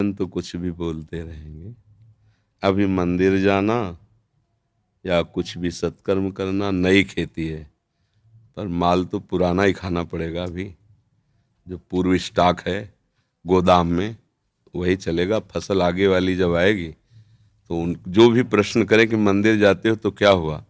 बचपन तो कुछ भी बोलते रहेंगे। अभी मंदिर जाना या कुछ भी सत्कर्म करना नई खेती है, पर माल तो पुराना ही खाना पड़ेगा। अभी जो पूर्व स्टॉक है गोदाम में वही चलेगा। फसल आगे वाली जब आएगी तो उन जो भी प्रश्न करें कि मंदिर जाते हो तो क्या हुआ,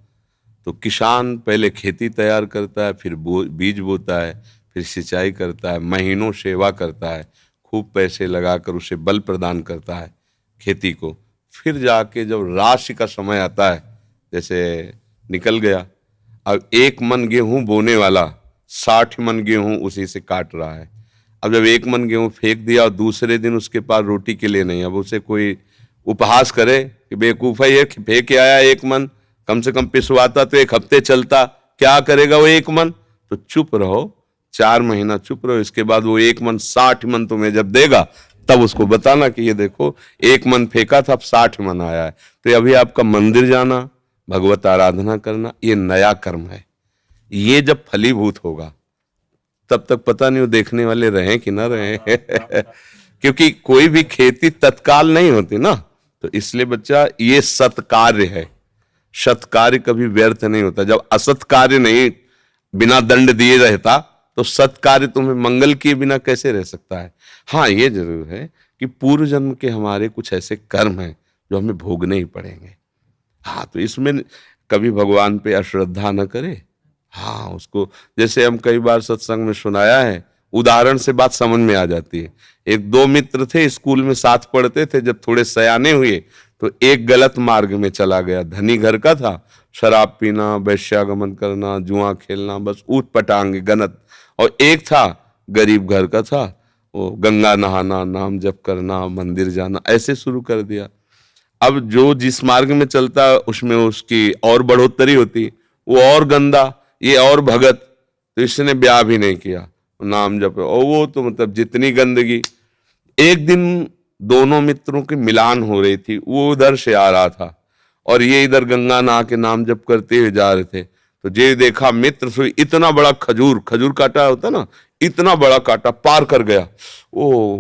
तो किसान पहले खेती तैयार करता है, फिर बीज बोता है, फिर सिंचाई करता है, महीनों सेवा करता है, खूब पैसे लगाकर उसे बल प्रदान करता है खेती को। फिर जाके जब राशि का समय आता है, जैसे निकल गया, अब 1 मन गेहूं बोने वाला 60 मन गेहूं उसी से काट रहा है। अब जब 1 मन गेहूं फेंक दिया और दूसरे दिन उसके पास रोटी के लिए नहीं, अब उसे कोई उपहास करे कि बेवकूफ़ है ये, फेंक के आया 1 मन, कम से कम पिसवाता तो 1 हफ्ते चलता, क्या करेगा वो 1 मन। तो चुप रहो, 4 महीना चुप रहो, इसके बाद वो 1 मन 60 मन तुम्हें जब देगा तब उसको बताना कि ये देखो 1 मन फेंका था, अब 60 मन आया है। तो अभी आपका मंदिर जाना, भगवत आराधना करना, ये नया कर्म है। ये जब फलीभूत होगा तब तक पता नहीं वो देखने वाले रहें कि ना रहें क्योंकि कोई भी खेती तत्काल नहीं होती ना। तो इसलिए बच्चा ये सत्कार्य है, सत्कार्य कभी व्यर्थ नहीं होता। जब असत कार्य नहीं बिना दंड दिए रहता तो सत्कार्य तुम्हें मंगल किए बिना कैसे रह सकता है। हाँ, ये जरूर है कि पूर्व जन्म के हमारे कुछ ऐसे कर्म हैं जो हमें भोगने ही पड़ेंगे। हाँ, तो इसमें कभी भगवान पे अश्रद्धा न करे। हाँ, उसको जैसे हम कई बार सत्संग में सुनाया है, उदाहरण से बात समझ में आ जाती है। 1-2 मित्र थे, स्कूल में साथ पढ़ते थे, जब थोड़े सयाने हुए तो एक गलत मार्ग में चला गया। धनी घर का था, शराब पीना, वैश्यागमन करना, जुआ खेलना, बस ऊट पटांग गनत। और एक था गरीब घर का था, वो गंगा नहाना, नाम जप करना, मंदिर जाना, ऐसे शुरू कर दिया। अब जो जिस मार्ग में चलता उसमें उसकी और बढ़ोतरी होती, वो और गंदा, ये और भगत। तो इसने ब्याह भी नहीं किया, नाम जप, और वो तो मतलब जितनी गंदगी। एक दिन दोनों मित्रों की मिलान हो रही थी, वो उधर से आ रहा था और ये इधर गंगा नहा के नाम जप करते हुए जा रहे थे। तो जे देखा मित्र से इतना बड़ा खजूर काटा होता ना, इतना बड़ा काटा पार कर गया। वो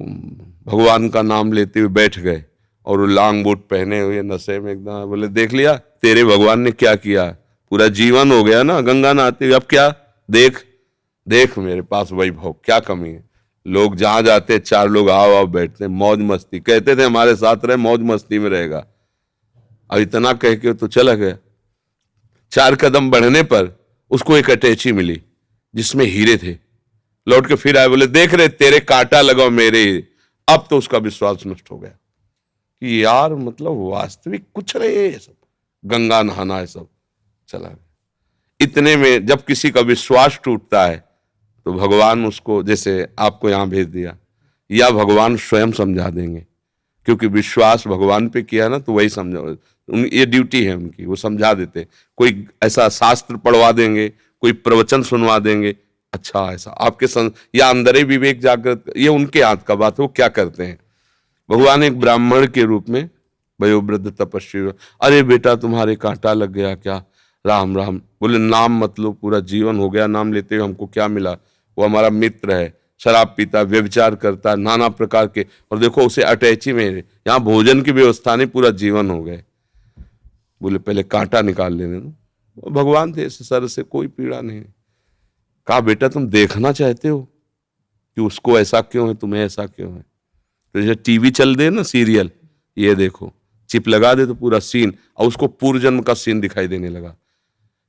भगवान का नाम लेते हुए बैठ गए और वो लांग बूट पहने हुए नशे में एकदम। बोले देख लिया तेरे भगवान ने क्या किया, पूरा जीवन हो गया ना गंगा नहाते हुए, अब क्या देख देख मेरे पास वैभव, क्या कमी है। लोग जहां जाते 4 लोग आओ आओ बैठते, मौज मस्ती, कहते थे हमारे साथ रहे, मौज मस्ती में रहेगा। अब इतना कह के तो चला गया। 4 कदम बढ़ने पर उसको एक अटैची मिली जिसमें हीरे थे। लौट के फिर आए, बोले देख रहे तेरे कांटा लगाओ मेरे। अब तो उसका विश्वास नष्ट हो गया कि यार मतलब वास्तविक कुछ नहीं है ये सब, गंगा नहाना है सब, चला गया। इतने में जब किसी का विश्वास टूटता है तो भगवान उसको, जैसे आपको यहां भेज दिया, या भगवान स्वयं समझा देंगे, क्योंकि विश्वास भगवान पे किया ना तो वही समझा, ये ड्यूटी है उनकी, वो समझा देते। कोई ऐसा शास्त्र पढ़वा देंगे, कोई प्रवचन सुनवा देंगे, अच्छा ऐसा आपके या अंदर ही विवेक जागृत, ये उनके हाथ का बात है, वो क्या करते हैं। भगवान एक ब्राह्मण के रूप में वयोवृद्ध तपस्वी, अरे बेटा तुम्हारे कांटा लग गया क्या, राम राम। बोले नाम मत लो, पूरा जीवन हो गया नाम लेते हुए, हमको क्या मिला। वो हमारा मित्र है, शराब पीता, व्यभिचार करता, नाना प्रकार के, और देखो उसे अटैची में, यहाँ भोजन की व्यवस्था नहीं, पूरा जीवन हो गए। बोले पहले कांटा निकाल लेने दो। भगवान थे, सर से कोई पीड़ा नहीं। कहा बेटा तुम देखना चाहते हो कि उसको ऐसा क्यों है, तुम्हें ऐसा क्यों है। तो जैसे टीवी चल दे ना सीरियल, ये देखो चिप लगा दे तो पूरा सीन, और उसको पूर्व जन्म का सीन दिखाई देने लगा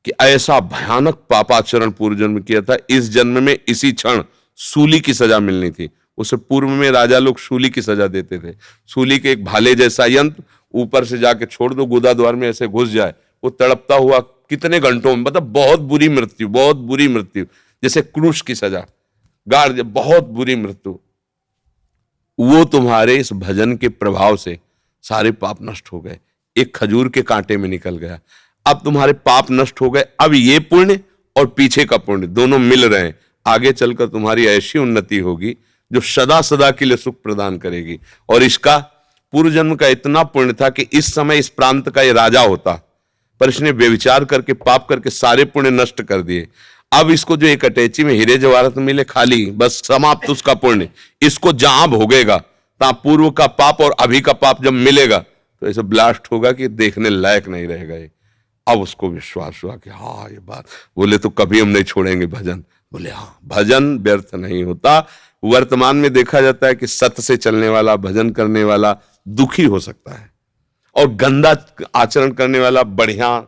कि ऐसा भयानक पापाचरण पूर्व जन्म किया था, इस जन्म में इसी क्षण सूली की सजा मिलनी थी। उससे पूर्व में राजा लोग सूली की सजा देते थे। सूली के एक भाले जैसा यंत्र ऊपर से जाके छोड़ दो, गुदा द्वार में ऐसे घुस जाए, वो तड़पता हुआ कितने घंटों में, मतलब बहुत बुरी मृत्यु, बहुत बुरी मृत्यु, जैसे क्रूश की सजा, गाड़, बहुत बुरी मृत्यु। वो तुम्हारे इस भजन के प्रभाव से सारे पाप नष्ट हो गए, एक खजूर के कांटे में निकल गया। अब तुम्हारे पाप नष्ट हो गए, अब ये पुण्य और पीछे का पुण्य दोनों मिल रहे हैं। आगे चलकर तुम्हारी ऐसी उन्नति होगी जो सदा सदा के लिए सुख प्रदान करेगी। और इसका पूर्व जन्म का इतना पुण्य था कि इस समय इस प्रांत का ये राजा होता, पर इसने व्यभिचार करके पाप करके सारे पुण्य नष्ट कर दिए। अब इसको जो एक अटैची में हीरे जवाहरात मिले खाली, बस समाप्त उसका पुण्य, इसको जहां भोगेगा ता पूर्व का पाप और अभी का पाप जब मिलेगा तो ऐसे ब्लास्ट होगा कि देखने लायक नहीं रहेगा ये। अब उसको विश्वास हुआ कि हाँ ये बात, बोले तो कभी हम नहीं छोड़ेंगे भजन। बोले हाँ, भजन व्यर्थ नहीं होता। वर्तमान में देखा जाता है कि सत्य से चलने वाला, भजन करने वाला दुखी हो सकता है, और गंदा आचरण करने वाला बढ़िया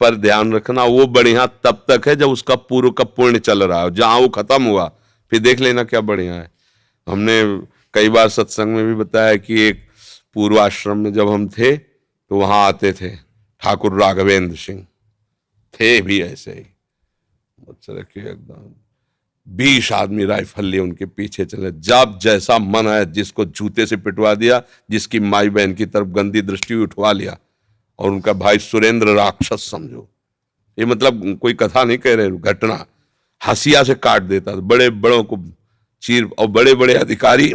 पर ध्यान रखना, वो बढ़िया तब तक है जब उसका पूर्व का पुण्य चल रहा है। जहां वो खत्म हुआ फिर देख लेना क्या बढ़िया है। हमने कई बार सत्संग में भी बताया कि एक पूर्वाश्रम में जब हम थे तो वहां आते थे ठाकुर राघवेंद्र सिंह, थे भी ऐसे ही रखे एकदम 20 आदमी राइफल लिए उनके पीछे चले, जब जैसा मन आया जिसको जूते से पिटवा दिया, जिसकी माई बहन की तरफ गंदी दृष्टि उठवा लिया। और उनका भाई सुरेंद्र राक्षस समझो, ये मतलब कोई कथा नहीं कह रहे, घटना, हंसिया से काट देता, बड़े बड़ों को चीर, और बड़े बड़े अधिकारी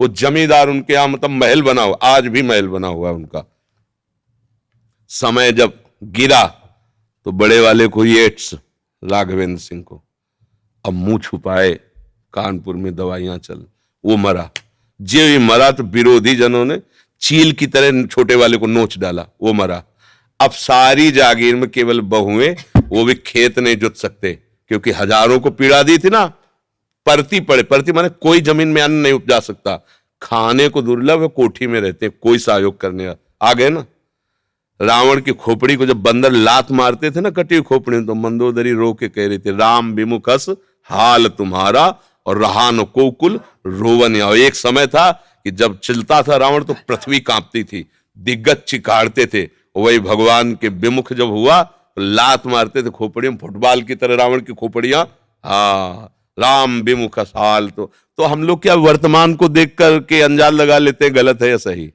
वो जमींदार उनके यहां मतलब महल बना हुआ, आज भी महल बना हुआ है उनका। समय जब गिरा तो बड़े वाले को एड्स, राघवेंद्र सिंह को, अब मुंह छुपाए, कानपुर में दवाइयां चल, वो मरा। जो ही मरा तो विरोधी जनों ने चील की तरह छोटे वाले को नोच डाला, वो मरा। अब सारी जागीर में केवल बहुएं, वो भी खेत नहीं जुत सकते क्योंकि हजारों को पीड़ा दी थी ना। परती पड़े, परती माने कोई जमीन में अन्न नहीं उपजा सकता, खाने को दुर्लभ है, कोठी में रहते, कोई सहयोग करने आ गए ना। रावण की खोपड़ी को जब बंदर लात मारते थे ना, कटी खोपड़ी, तो मंदोदरी रो के कह रही थी, राम विमुखस हाल तुम्हारा और रहा न को कुल रोवन। एक समय था कि जब चलता था रावण तो पृथ्वी कांपती थी, दिग्गज चिकाड़ते थे। वही भगवान के विमुख जब हुआ तो लात मारते थे खोपड़ियों, फुटबॉल की तरह रावण की खोपड़ियां। हाँ, राम विमुख हाल। तो हम लोग क्या वर्तमान को देख करके अंजाल लगा लेते हैं गलत है या सही।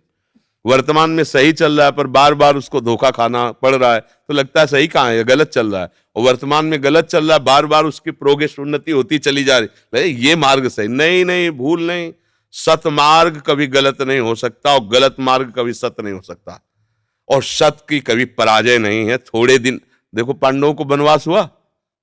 वर्तमान में सही चल रहा है पर बार बार उसको धोखा खाना पड़ रहा है तो लगता है सही कहां है, गलत चल रहा है। और वर्तमान में गलत चल रहा है, बार बार उसकी प्रोग्रेस, उन्नति होती चली जा रही, ये मार्ग सही नहीं, नहीं भूल नहीं। सत मार्ग कभी गलत नहीं हो सकता और गलत मार्ग कभी सत्य नहीं हो सकता, और सत्य की कभी पराजय नहीं है। थोड़े दिन देखो, पांडवों को वनवास हुआ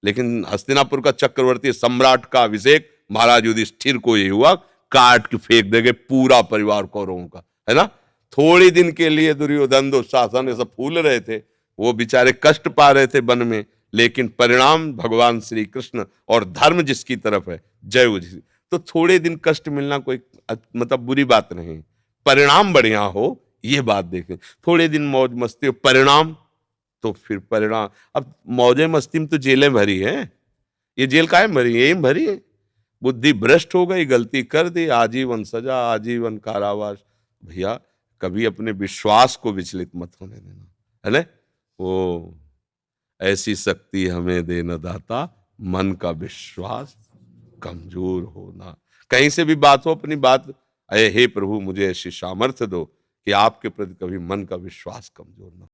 लेकिन हस्तिनापुर का चक्रवर्ती सम्राट का अभिषेक महाराज युधिष्ठिर को ही हुआ, काट के फेंक देंगे पूरा परिवार कौरवों का, है ना। थोड़ी दिन के लिए दुर्योधन दुशासन सब फूल रहे थे, वो बेचारे कष्ट पा रहे थे वन में, लेकिन परिणाम भगवान श्री कृष्ण और धर्म जिसकी तरफ है, जय उसी। तो थोड़े दिन कष्ट मिलना कोई मतलब बुरी बात नहीं, परिणाम बढ़िया हो ये बात देखें। थोड़े दिन मौज मस्ती हो, परिणाम तो फिर परिणाम। अब मौजे मस्ती में तो जेलें भरी हैं, ये जेल काहे भरी है, यही भरी है। बुद्धि भ्रष्ट हो गई, गलती कर दी, आजीवन सजा, आजीवन कारावास। भैया कभी अपने विश्वास को विचलित मत होने देना, है ना। वो ऐसी शक्ति हमें देना दाता, मन का विश्वास कमजोर होना। कहीं से भी बात हो, अपनी बात, अये हे प्रभु मुझे ऐसी सामर्थ्य दो कि आपके प्रति कभी मन का विश्वास कमजोर ना हो।